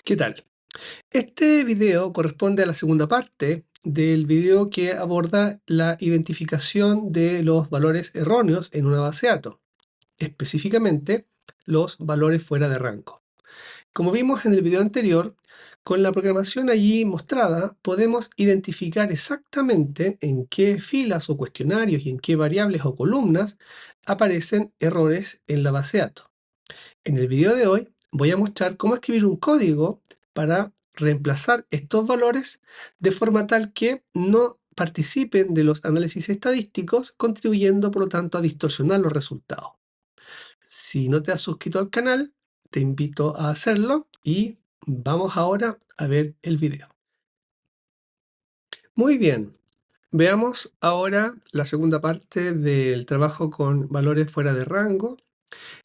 ¿Qué tal? Este video corresponde a la segunda parte del video que aborda la identificación de los valores erróneos en una base de datos, específicamente los valores fuera de rango. Como vimos en el video anterior, con la programación allí mostrada podemos identificar exactamente en qué filas o cuestionarios y en qué variables o columnas aparecen errores en la base de datos. En el video de hoy voy a mostrar cómo escribir un código para reemplazar estos valores de forma tal que no participen de los análisis estadísticos, contribuyendo por lo tanto a distorsionar los resultados. Si no te has suscrito al canal, te invito a hacerlo y vamos ahora a ver el video. Muy bien, veamos ahora la segunda parte del trabajo con valores fuera de rango.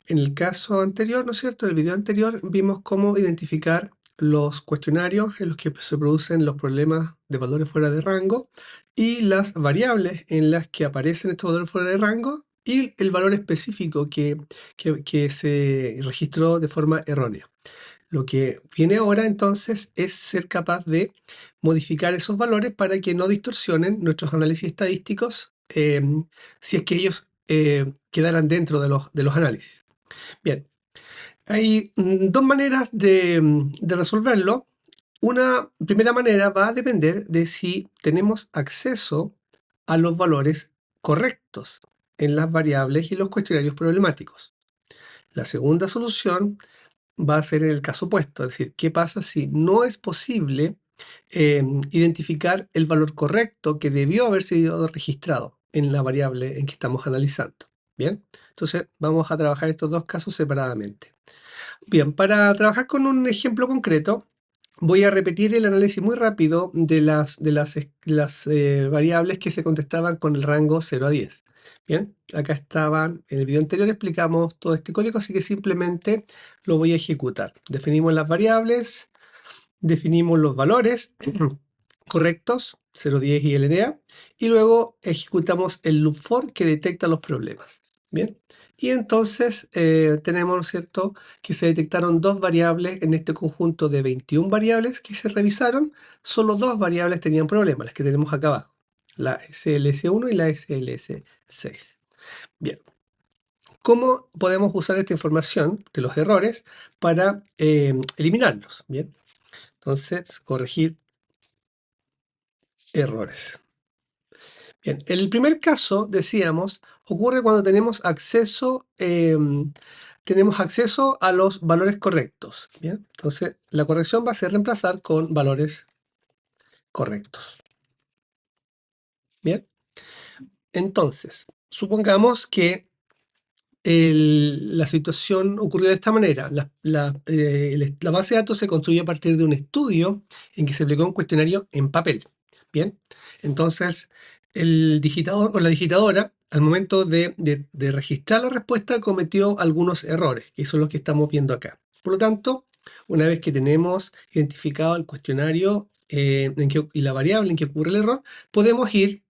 En el caso anterior, ¿no es cierto? En el video anterior vimos cómo identificar los cuestionarios en los que se producen los problemas de valores fuera de rango y las variables en las que aparecen estos valores fuera de rango y el valor específico que se registró de forma errónea. Lo que viene ahora entonces es ser capaz de modificar esos valores para que no distorsionen nuestros análisis estadísticos si es que ellos quedaran dentro de los análisis. Bien, hay dos maneras de resolverlo. Una primera manera va a depender de si tenemos acceso a los valores correctos en las variables y los cuestionarios problemáticos. La segunda solución va a ser en el caso opuesto, es decir, ¿qué pasa si no es posible identificar el valor correcto que debió haber sido registrado en la variable en que estamos analizando? Bien, entonces vamos a trabajar estos dos casos separadamente. Bien, para trabajar con un ejemplo concreto, voy a repetir el análisis muy rápido de las variables que se contestaban con el rango 0 a 10. Bien, acá estaban, en el video anterior explicamos todo este código, así que simplemente lo voy a ejecutar. Definimos las variables, definimos los valores correctos, 0, 10 y LNA, y luego ejecutamos el loop for que detecta los problemas. Bien, y entonces tenemos, ¿no es cierto?, que se detectaron dos variables en este conjunto de 21 variables que se revisaron. Solo dos variables tenían problemas, las que tenemos acá abajo, la SLS1 y la SLS6. Bien, ¿cómo podemos usar esta información de los errores para eliminarlos? Bien, entonces corregir errores. Bien, el primer caso, decíamos, ocurre cuando tenemos acceso a los valores correctos. Bien, entonces la corrección va a ser reemplazar con valores correctos. Bien, entonces, supongamos que la situación ocurrió de esta manera. La base de datos se construye a partir de un estudio en que se aplicó un cuestionario en papel. Bien, entonces el digitador o la digitadora, al momento de registrar la respuesta, cometió algunos errores, que son los que estamos viendo acá. Por lo tanto, una vez que tenemos identificado el cuestionario y la variable en que ocurre el error, podemos ir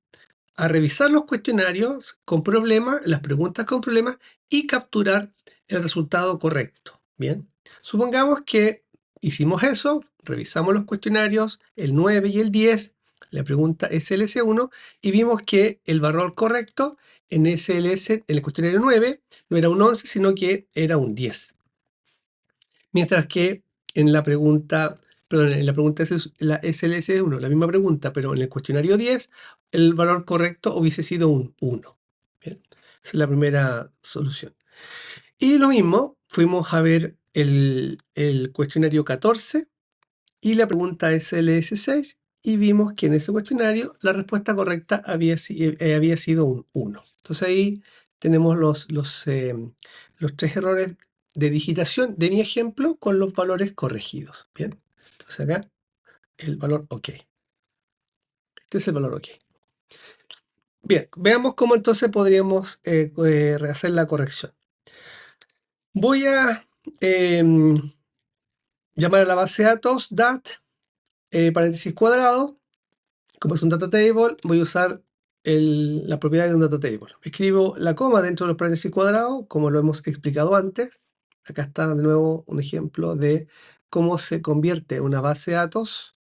a revisar los cuestionarios con problemas, las preguntas con problemas y capturar el resultado correcto. Bien, supongamos que hicimos eso, revisamos los cuestionarios, el 9 y el 10, la pregunta SLS1, y vimos que el valor correcto en SLS, en el cuestionario 9, no era un 11, sino que era un 10. Mientras que en la pregunta, perdón, en la pregunta la SLS1, la misma pregunta, pero en el cuestionario 10, el valor correcto hubiese sido un 1. Bien, esa es la primera solución. Y lo mismo, fuimos a ver el cuestionario 14 y la pregunta SLS6 y vimos que en ese cuestionario la respuesta correcta había sido un 1. Entonces ahí tenemos los tres errores de digitación de mi ejemplo con los valores corregidos. Bien, entonces acá el valor OK. Este es el valor OK. Bien, veamos cómo entonces podríamos hacer la corrección. Voy a llamar a la base de datos DAT, paréntesis cuadrado. Como es un data table, voy a usar la propiedad de un data table. Escribo la coma dentro de los paréntesis cuadrados, como lo hemos explicado antes. Acá está de nuevo un ejemplo de cómo se convierte una base de datos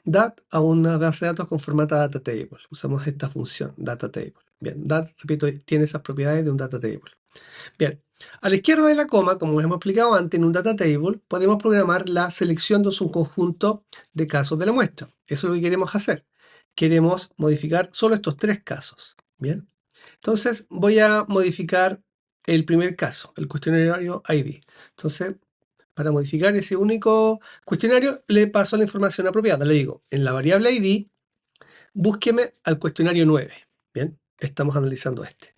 DAT a una base de datos con formato data table. Usamos esta función, data table. Bien, DAT, repito, tiene esas propiedades de un data table. Bien, a la izquierda de la coma, como hemos explicado antes, en un data table podemos programar la selección de un conjunto de casos de la muestra. Eso es lo que queremos hacer. Queremos modificar solo estos 3 casos. Bien, entonces voy a modificar el primer caso, el cuestionario ID. Entonces, para modificar ese único cuestionario, le paso la información apropiada. Le digo, en la variable ID, búsqueme al cuestionario 9. Bien, estamos analizando este.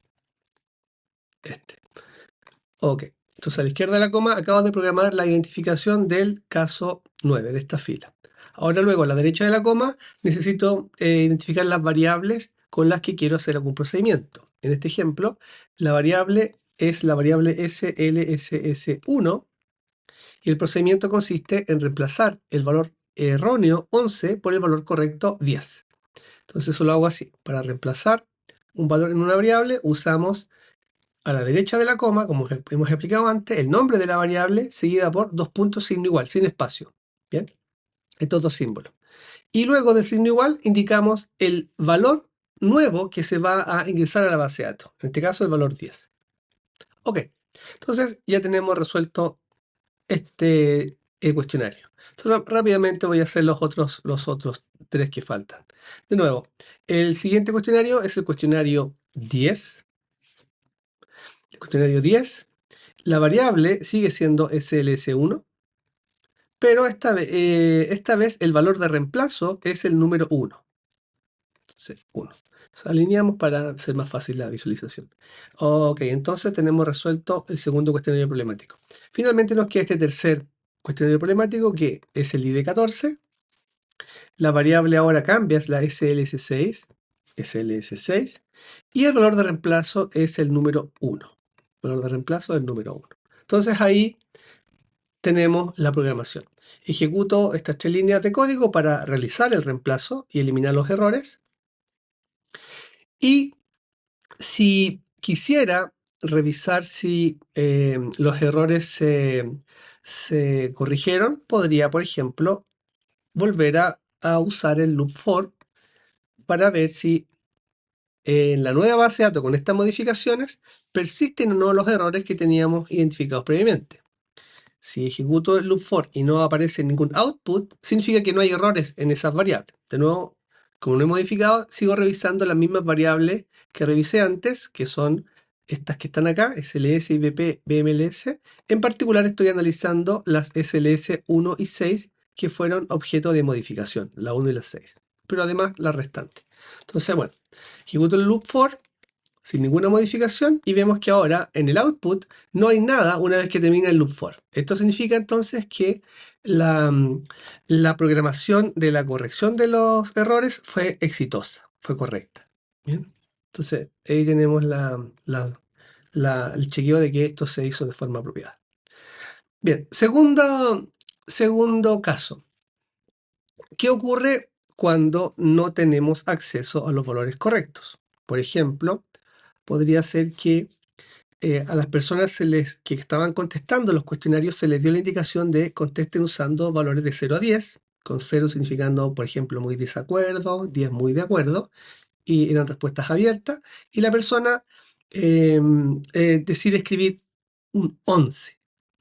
Ok, entonces a la izquierda de la coma acabo de programar la identificación del caso 9 de esta fila. Ahora luego a la derecha de la coma necesito identificar las variables con las que quiero hacer algún procedimiento. En este ejemplo, la variable es la variable SLSS1 y el procedimiento consiste en reemplazar el valor erróneo 11 por el valor correcto 10. Entonces eso lo hago así. Para reemplazar un valor en una variable usamos a la derecha de la coma, como hemos explicado antes, el nombre de la variable seguida por 2 puntos signo igual, sin espacio. Bien, estos 2 símbolos. Y luego del signo igual indicamos el valor nuevo que se va a ingresar a la base de datos. En este caso el valor 10. Ok, entonces ya tenemos resuelto este cuestionario. Entonces, rápidamente voy a hacer los otros 3 que faltan. De nuevo, el siguiente cuestionario es el cuestionario 10. El cuestionario 10, la variable sigue siendo SLS1, pero esta vez el valor de reemplazo es el número 1. Entonces, 1. Alineamos para hacer más fácil la visualización. Ok, entonces tenemos resuelto el segundo cuestionario problemático. Finalmente nos queda este tercer cuestionario problemático, que es el ID14. La variable ahora cambia, es la SLS6, y el valor de reemplazo es el número 1. El valor de reemplazo es el número 1. Entonces ahí tenemos la programación. Ejecuto estas 3 líneas de código para realizar el reemplazo y eliminar los errores. Y si quisiera revisar si los errores se corrigieron, podría, por ejemplo, volver a usar el loop for para ver si en la nueva base de datos con estas modificaciones persisten o no los errores que teníamos identificados previamente. Si ejecuto el loop for y no aparece ningún output, significa que no hay errores en esas variables. De nuevo, como no he modificado, sigo revisando las mismas variables que revisé antes, que son estas que están acá, SLS, IBP, BMLS. En particular estoy analizando las SLS 1 y 6, que fueron objeto de modificación, la 1 y la 6. Pero además la restante. Entonces, bueno, ejecuto el loop for sin ninguna modificación y vemos que ahora en el output no hay nada una vez que termina el loop for. Esto significa entonces que la programación de la corrección de los errores fue exitosa, fue correcta. Bien, entonces ahí tenemos el chequeo de que esto se hizo de forma apropiada. Bien, segundo caso. ¿Qué ocurre cuando no tenemos acceso a los valores correctos? Por ejemplo, podría ser que a las personas que estaban contestando los cuestionarios se les dio la indicación de contesten usando valores de 0 a 10, con 0 significando, por ejemplo, muy desacuerdo, 10 muy de acuerdo, y eran respuestas abiertas, y la persona decide escribir un 11.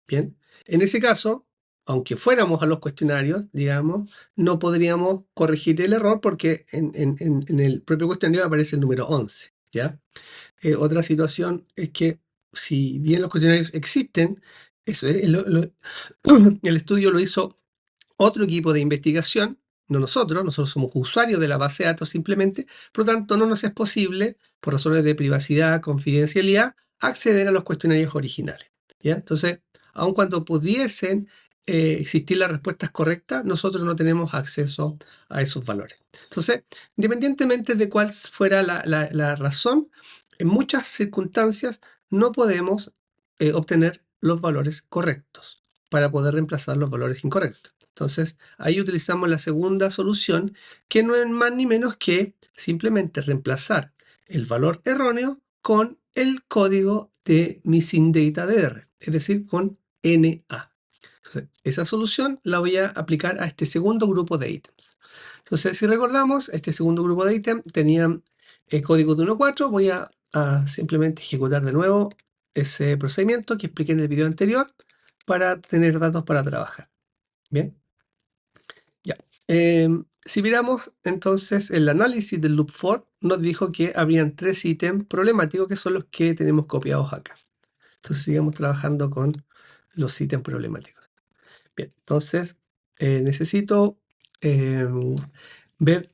Bien, en ese caso, aunque fuéramos a los cuestionarios, digamos, no podríamos corregir el error porque en el propio cuestionario aparece el número 11, ¿ya? Otra situación es que si bien los cuestionarios existen, eso es, el estudio lo hizo otro equipo de investigación, no nosotros somos usuarios de la base de datos simplemente, por lo tanto no nos es posible, por razones de privacidad, confidencialidad, acceder a los cuestionarios originales. ¿Ya? Entonces, aun cuando pudiesen existir las respuestas correctas, nosotros no tenemos acceso a esos valores. Entonces, independientemente de cuál fuera la razón, en muchas circunstancias no podemos obtener los valores correctos para poder reemplazar los valores incorrectos. Entonces, ahí utilizamos la segunda solución, que no es más ni menos que simplemente reemplazar el valor erróneo con el código de Missing Data DR, es decir, con NA. Entonces, esa solución la voy a aplicar a este segundo grupo de ítems. Entonces, si recordamos, este segundo grupo de ítems tenían el código de 1 a 4. Voy a simplemente ejecutar de nuevo ese procedimiento que expliqué en el video anterior para tener datos para trabajar. Bien, ya. Si miramos entonces el análisis del loop for, nos dijo que habrían 3 ítems problemáticos que son los que tenemos copiados acá. Entonces sigamos trabajando con los ítems problemáticos. Bien, entonces necesito ver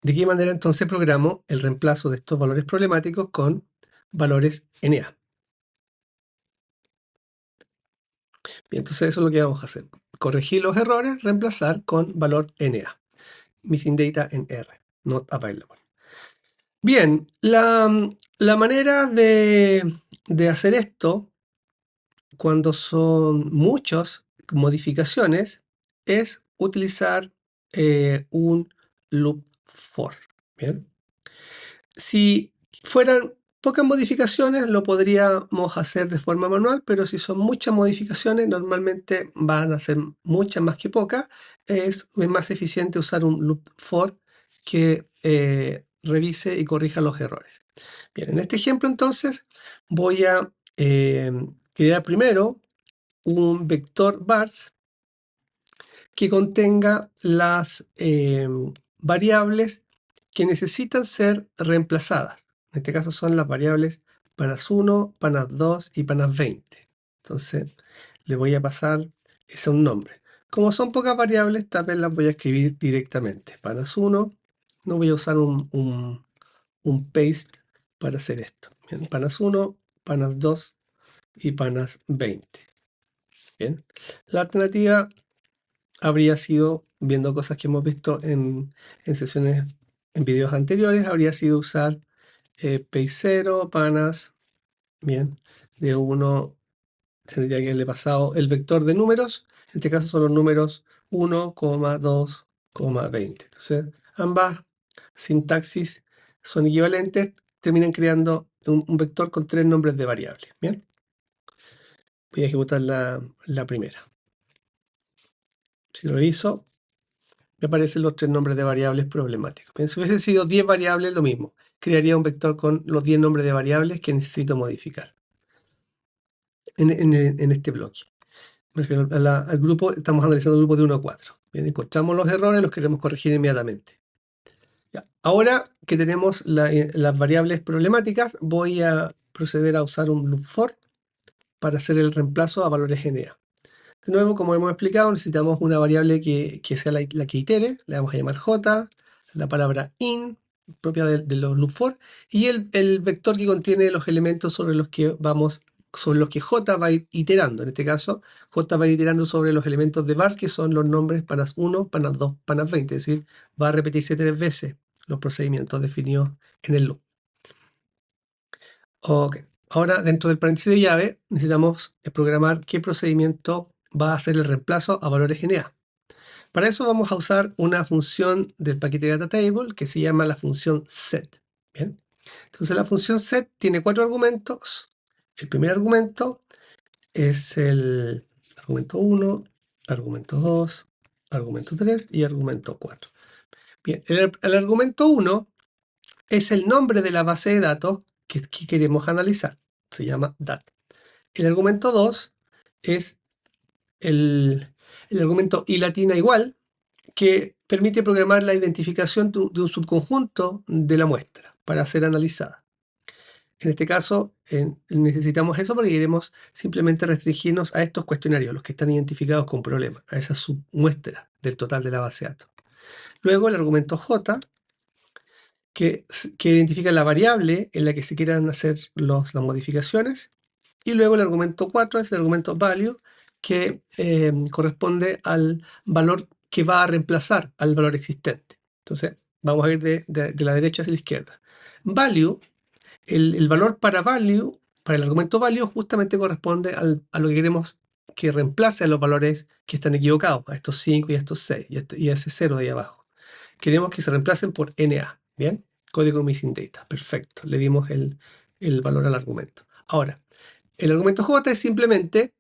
de qué manera entonces programo el reemplazo de estos valores problemáticos con valores NA. Bien, entonces eso es lo que vamos a hacer. Corregir los errores, reemplazar con valor NA. Missing data en R, not available. Bien, la manera de hacer esto cuando son muchas modificaciones es utilizar un loop for. Bien. Si fueran pocas modificaciones, lo podríamos hacer de forma manual, pero si son muchas modificaciones, normalmente van a ser muchas más que pocas. Es más eficiente usar un loop for que revise y corrija los errores. Bien, en este ejemplo entonces voy a crear primero un vector vars que contenga las variables que necesitan ser reemplazadas. En este caso son las variables panas1, panas2 y panas20. Entonces le voy a pasar ese un nombre. Como son pocas variables, tal vez las voy a escribir directamente. Panas1, no voy a usar un paste para hacer esto. Bien, panas1, panas2 y panas20. Bien, la alternativa habría sido, viendo cosas que hemos visto en sesiones, en videos anteriores, habría sido usar P0, panas, bien, de 1 tendría que haberle pasado el vector de números, en este caso son los números 1, 2, 20. Entonces, ambas sintaxis son equivalentes, terminan creando un vector con 3 nombres de variables, bien. Voy a ejecutar la primera. Si reviso, me aparecen los 3 nombres de variables problemáticos. Bien, si hubiesen sido 10 variables, lo mismo. Crearía un vector con los 10 nombres de variables que necesito modificar en este bloque. Me refiero al grupo, estamos analizando el grupo de 1 a 4. Bien, encontramos los errores, los queremos corregir inmediatamente. Ya. Ahora que tenemos las variables problemáticas, voy a proceder a usar un loop for para hacer el reemplazo a valores NA. De nuevo, como hemos explicado, necesitamos una variable que sea la que itere. Le vamos a llamar j, la palabra in, propia de los loop for, y el vector que contiene los elementos sobre los que j va a ir iterando. En este caso, j va a ir iterando sobre los elementos de vars, que son los nombres panas1, panas2, panas20. Es decir, va a repetirse 3 veces los procedimientos definidos en el loop. Ok. Ahora, dentro del paréntesis de llave, necesitamos programar qué procedimiento va a hacer el reemplazo a valores NA. Para eso vamos a usar una función del paquete data table que se llama la función set. Bien. Entonces la función set tiene 4 argumentos. El primer argumento es el argumento 1, argumento 2, argumento 3 y argumento 4. Bien, el argumento 1 es el nombre de la base de datos que queremos analizar. Se llama dat. El argumento 2 es el argumento y latina igual, que permite programar la identificación de un subconjunto de la muestra para ser analizada. En este caso, necesitamos eso porque queremos simplemente restringirnos a estos cuestionarios, los que están identificados con problemas, a esa submuestra del total de la base de datos. Luego el argumento J, que identifica la variable en la que se quieran hacer las modificaciones. Y luego el argumento 4 es el argumento value, que corresponde al valor que va a reemplazar al valor existente. Entonces, vamos a ir de la derecha hacia la izquierda. Value, el valor para value, para el argumento value, justamente corresponde a lo que queremos que reemplace a los valores que están equivocados, a estos 5 y a estos 6 y a ese 0 de ahí abajo. Queremos que se reemplacen por NA, ¿bien? Código missing data, perfecto. Le dimos el valor al argumento. Ahora, el argumento J es simplemente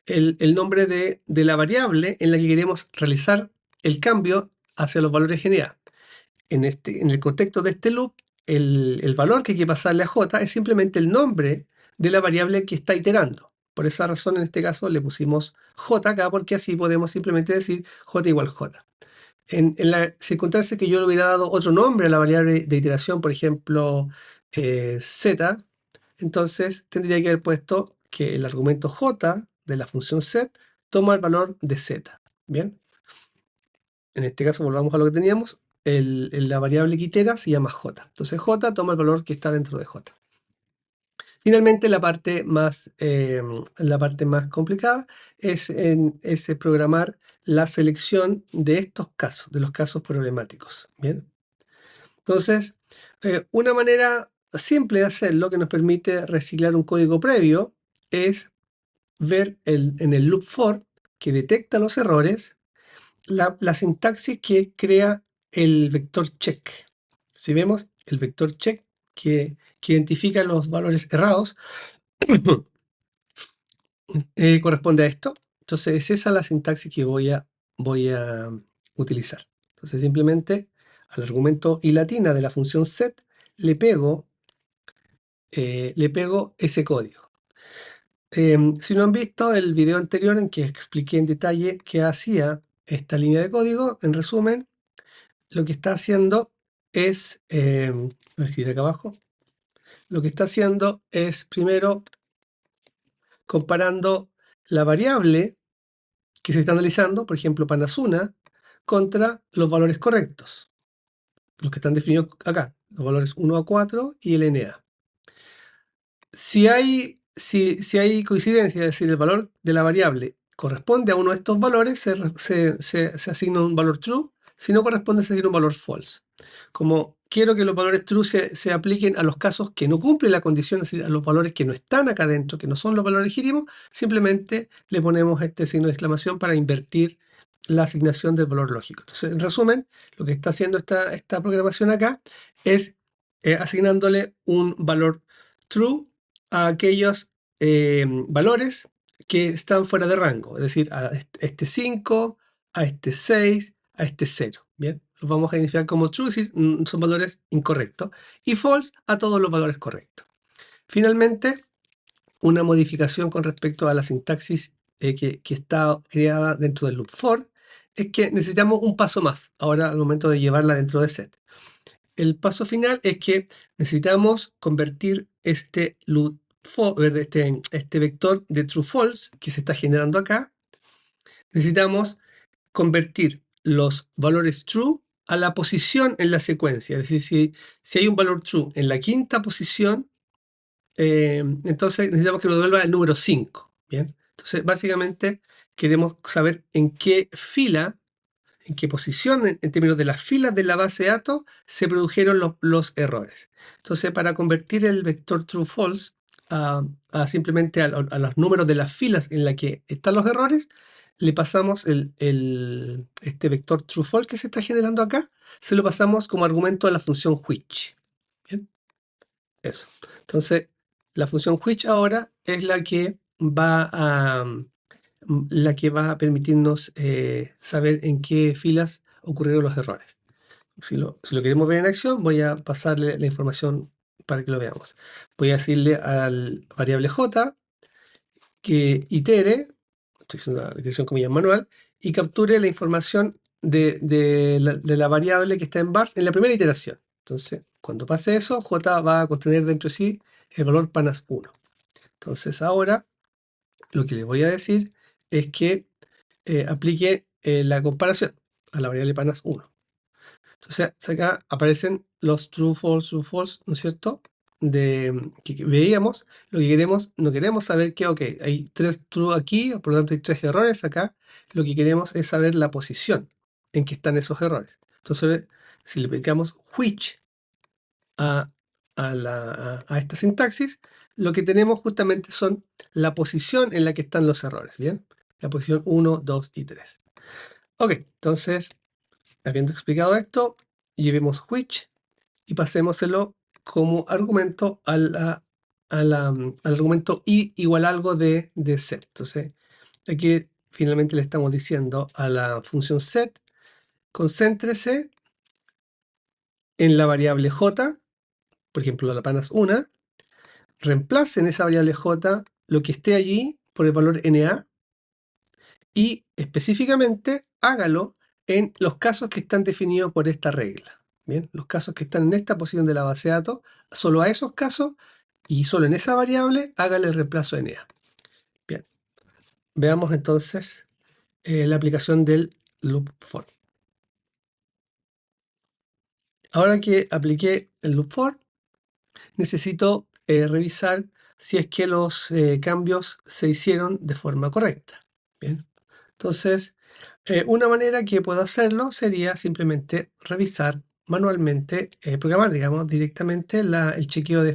el nombre de la variable en la que queremos realizar el cambio hacia los valores GNA. En el contexto de este loop, el valor que hay que pasarle a j es simplemente el nombre de la variable que está iterando. Por esa razón, en este caso, le pusimos j acá, porque así podemos simplemente decir j igual j. En la circunstancia que yo le hubiera dado otro nombre a la variable de iteración, por ejemplo, z, entonces tendría que haber puesto que el argumento j de la función set toma el valor de z. Bien, en este caso volvamos a lo que teníamos. La variable que itera se llama j. Entonces j toma el valor que está dentro de j. Finalmente, la parte más complicada es programar la selección de estos casos, de los casos problemáticos. Bien. Entonces, una manera simple de hacerlo que nos permite reciclar un código previo es ver en el loop for que detecta los errores la sintaxis que crea el vector check. Si vemos el vector check que identifica los valores errados, corresponde a esto. Entonces es esa la sintaxis que voy a utilizar. Entonces simplemente al argumento y latina de la función set le pego ese código. Si no han visto el video anterior en que expliqué en detalle qué hacía esta línea de código, en resumen, lo que está haciendo es, voy a escribir acá abajo, lo que está haciendo es primero comparando la variable que se está analizando, por ejemplo, Panasuna, contra los valores correctos, los que están definidos acá, los valores 1 a 4 y el NA. Si hay coincidencia, es decir, el valor de la variable corresponde a uno de estos valores, se asigna un valor true. Si no corresponde, se asigna un valor false. Como quiero que los valores true se apliquen a los casos que no cumplen la condición, es decir, a los valores que no están acá dentro, que no son los valores legítimos, simplemente le ponemos este signo de exclamación para invertir la asignación del valor lógico. Entonces, en resumen, lo que está haciendo esta programación acá es asignándole un valor true a aquellos valores que están fuera de rango, es decir, a este 5, a este 6, a este 0. Bien, los vamos a identificar como true, es decir, son valores incorrectos, y false a todos los valores correctos. Finalmente, una modificación con respecto a la sintaxis que está creada dentro del loop for es que necesitamos un paso más ahora al momento de llevarla dentro de set. El paso final es que necesitamos convertir este loop for, este vector de true false que se está generando acá. Necesitamos convertir los valores true a la posición en la secuencia. Es decir, si hay un valor true en la quinta posición, entonces necesitamos que nos devuelva el número 5. ¿Bien? Entonces, básicamente, queremos saber en qué fila, en qué posición, en términos de las filas de la base de datos, se produjeron los errores. Entonces, para convertir el vector true-false simplemente a los números de las filas en las que están los errores, le pasamos este vector true-false que se está generando acá, se lo pasamos como argumento a la función which. ¿Bien? Eso. Entonces, la función which ahora es la que va a permitirnos saber en qué filas ocurrieron los errores. Si lo queremos ver en acción, voy a pasarle la información para que lo veamos. Voy a decirle al variable j que itere, estoy haciendo la iteración comillas manual, y capture la información de la variable que está en vars en la primera iteración. Entonces, cuando pase eso, j va a contener dentro de sí el valor panas1. Entonces, ahora lo que le voy a decir es que aplique la comparación a la variable panas1. Entonces, acá aparecen los true, false, ¿no es cierto? Que veíamos, lo que queremos, no queremos saber que, ok, hay 3 true aquí, por lo tanto hay 3 errores acá. Lo que queremos es saber la posición en que están esos errores. Entonces, si le aplicamos which a esta sintaxis, lo que tenemos justamente son la posición en la que están los errores, ¿bien? La posición 1, 2 y 3. Ok, entonces, habiendo explicado esto, llevemos which y pasémoselo como argumento al argumento i igual a algo de set. Entonces, Aquí finalmente le estamos diciendo a la función set, concéntrese en la variable j, por ejemplo, la panas 1, reemplace en esa variable j lo que esté allí por el valor NA y específicamente hágalo en los casos que están definidos por esta regla. Bien, los casos que están en esta posición de la base de datos, solo a esos casos y solo en esa variable hágale el reemplazo NA. Bien, veamos entonces la aplicación del loop for. Ahora que apliqué el loop for, necesito revisar si es que los cambios se hicieron de forma correcta. Bien, entonces una manera que puedo hacerlo sería simplemente revisar manualmente, programar, digamos, directamente el chequeo de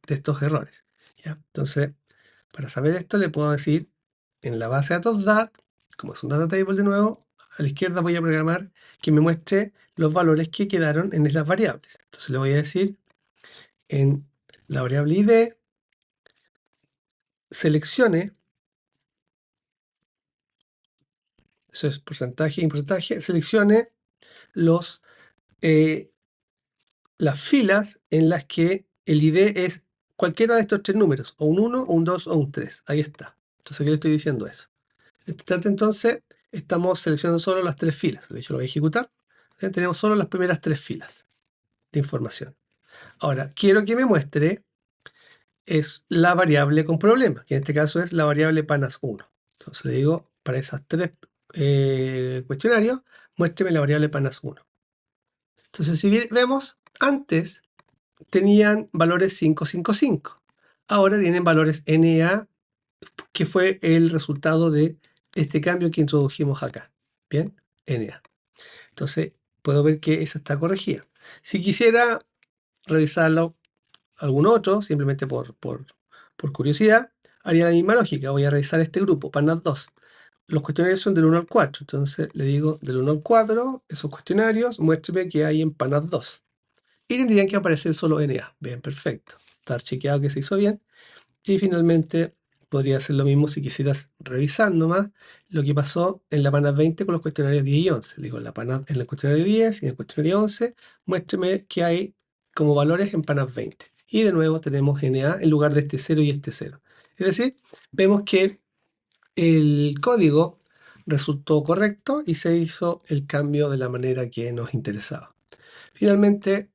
estos errores. ¿Ya? Entonces, para saber esto, le puedo decir en la base de datos DAT, como es un data table de nuevo, a la izquierda voy a programar que me muestre los valores que quedaron en esas variables. Entonces le voy a decir en la variable ID, seleccione, eso es porcentaje y porcentaje, seleccione los, eh, las filas en las que el ID es cualquiera de estos tres números, o un 1, o un 2, o un 3. Ahí está. Entonces aquí le estoy diciendo eso. Entonces, estamos seleccionando solo las tres filas. De hecho, lo voy a ejecutar. Tenemos solo las primeras tres filas de información. Ahora, quiero que me muestre es la variable con problema, que en este caso es la variable panas1. Entonces le digo, para esas tres cuestionarios, muéstreme la variable panas1. Entonces, si vemos, antes tenían valores 555. Ahora tienen valores NA, que fue el resultado de este cambio que introdujimos acá. Bien, NA. Entonces, puedo ver que esa está corregida. Si quisiera revisarlo algún otro, simplemente por curiosidad, haría la misma lógica. Voy a revisar este grupo, PANAS2. Los cuestionarios son del 1 al 4. Entonces le digo del 1 al 4, esos cuestionarios, muéstrame qué hay en PANAS2. Y tendrían que aparecer solo NA. Bien, perfecto. Estar chequeado que se hizo bien. Y finalmente podría hacer lo mismo si quisieras revisar nomás lo que pasó en la PANAS 20 con los cuestionarios 10 y 11. Digo, en el cuestionario 10 y en el cuestionario 11, muéstrame qué hay como valores en PANAS 20. Y de nuevo tenemos NA en lugar de este 0 y este 0. Es decir, vemos que el código resultó correcto y se hizo el cambio de la manera que nos interesaba. Finalmente,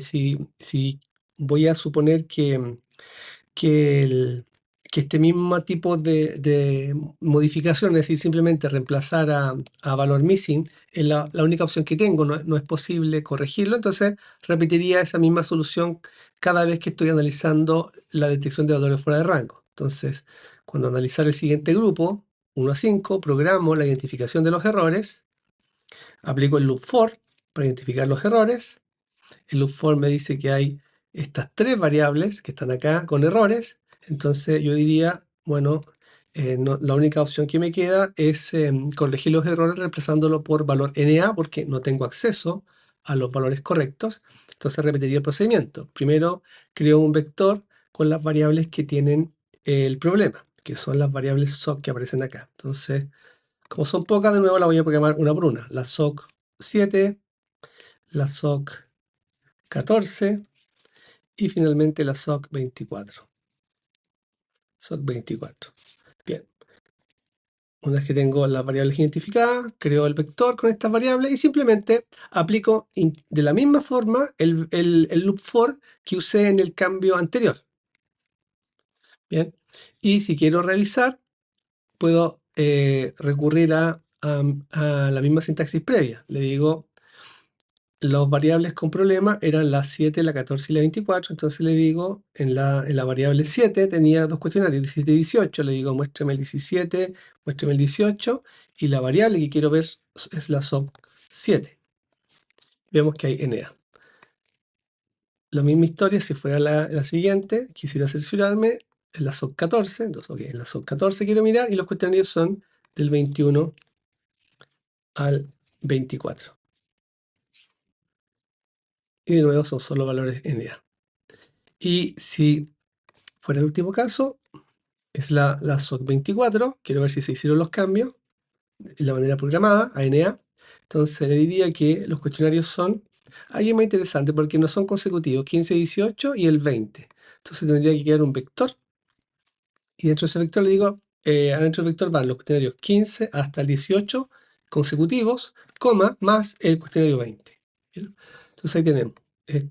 si voy a suponer que, el- que este mismo tipo de modificación, es decir, simplemente reemplazar a valor missing, es la única opción que tengo, no es posible corregirlo, entonces repetiría esa misma solución cada vez que estoy analizando la detección de valores fuera de rango. Entonces, cuando analizar el siguiente grupo, 1 a 5, programo la identificación de los errores, aplico el loop for para identificar los errores. El loop for me dice que hay estas tres variables que están acá con errores. Entonces yo diría, bueno, la única opción que me queda es corregir los errores reemplazándolo por valor NA porque no tengo acceso a los valores correctos. Entonces repetiría el procedimiento. Primero creo un vector con las variables que tienen el problema, que son las variables SOC que aparecen acá. Entonces, como son pocas, de nuevo la voy a programar una por una. La SOC 7, la SOC 14 y finalmente la SOC 24. SOC 24. Bien, una vez que tengo las variables identificadas, creo el vector con estas variables y simplemente aplico de la misma forma el loop for que usé en el cambio anterior. Bien, y si quiero revisar, puedo recurrir a la misma sintaxis previa. Le digo las variables con problema eran la 7, la 14 y la 24. Entonces le digo, en la variable 7 tenía dos cuestionarios, 17 y 18. Le digo, muéstrame el 17, muéstrame el 18. Y la variable que quiero ver es la SOC 7. Vemos que hay NA. La misma historia, si fuera la siguiente, quisiera cerciorarme en la SOC 14. Entonces, ok, en la SOC 14 quiero mirar y los cuestionarios son del 21 al 24. Y de nuevo son solo valores NA. Y si fuera el último caso, es la SOT 24. Quiero ver si se hicieron los cambios de la manera programada, ANA. Entonces le diría que los cuestionarios son, ahí es más interesante porque no son consecutivos, 15, 18 y el 20. Entonces tendría que quedar un vector y dentro de ese vector le digo, adentro del vector van los cuestionarios 15 hasta el 18 consecutivos, coma, más el cuestionario 20. ¿Bien? Entonces ahí tenemos.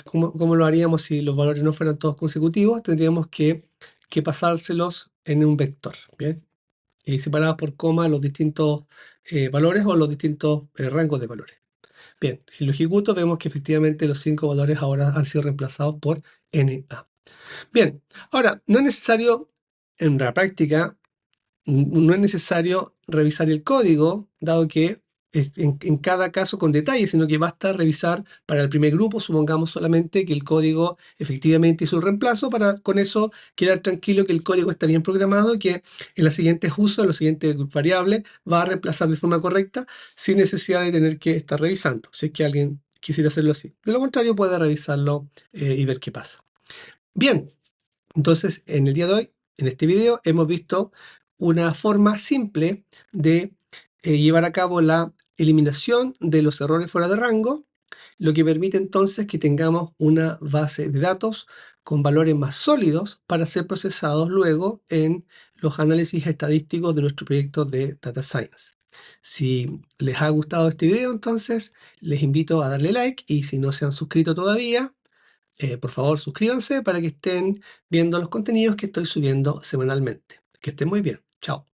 ¿Cómo lo haríamos si los valores no fueran todos consecutivos? Tendríamos que pasárselos en un vector, ¿bien? Y separados por coma los distintos valores o los distintos rangos de valores. Bien, si lo ejecuto vemos que efectivamente los 5 valores ahora han sido reemplazados por NA. Bien, ahora, no es necesario en la práctica no es necesario revisar el código, dado que es en cada caso con detalle, sino que basta revisar para el primer grupo, supongamos solamente que el código efectivamente hizo el reemplazo, para con eso quedar tranquilo que el código está bien programado, que en los siguientes usos, en los siguientes variables, va a reemplazar de forma correcta sin necesidad de tener que estar revisando, si es que alguien quisiera hacerlo así. De lo contrario, puede revisarlo y ver qué pasa. Bien, entonces, en el día de hoy, en este video, hemos visto una forma simple de llevar a cabo la eliminación de los errores fuera de rango, lo que permite entonces que tengamos una base de datos con valores más sólidos para ser procesados luego en los análisis estadísticos de nuestro proyecto de Data Science. Si les ha gustado este video, entonces les invito a darle like y si no se han suscrito todavía, por favor, suscríbanse para que estén viendo los contenidos que estoy subiendo semanalmente. Que estén muy bien. Chao.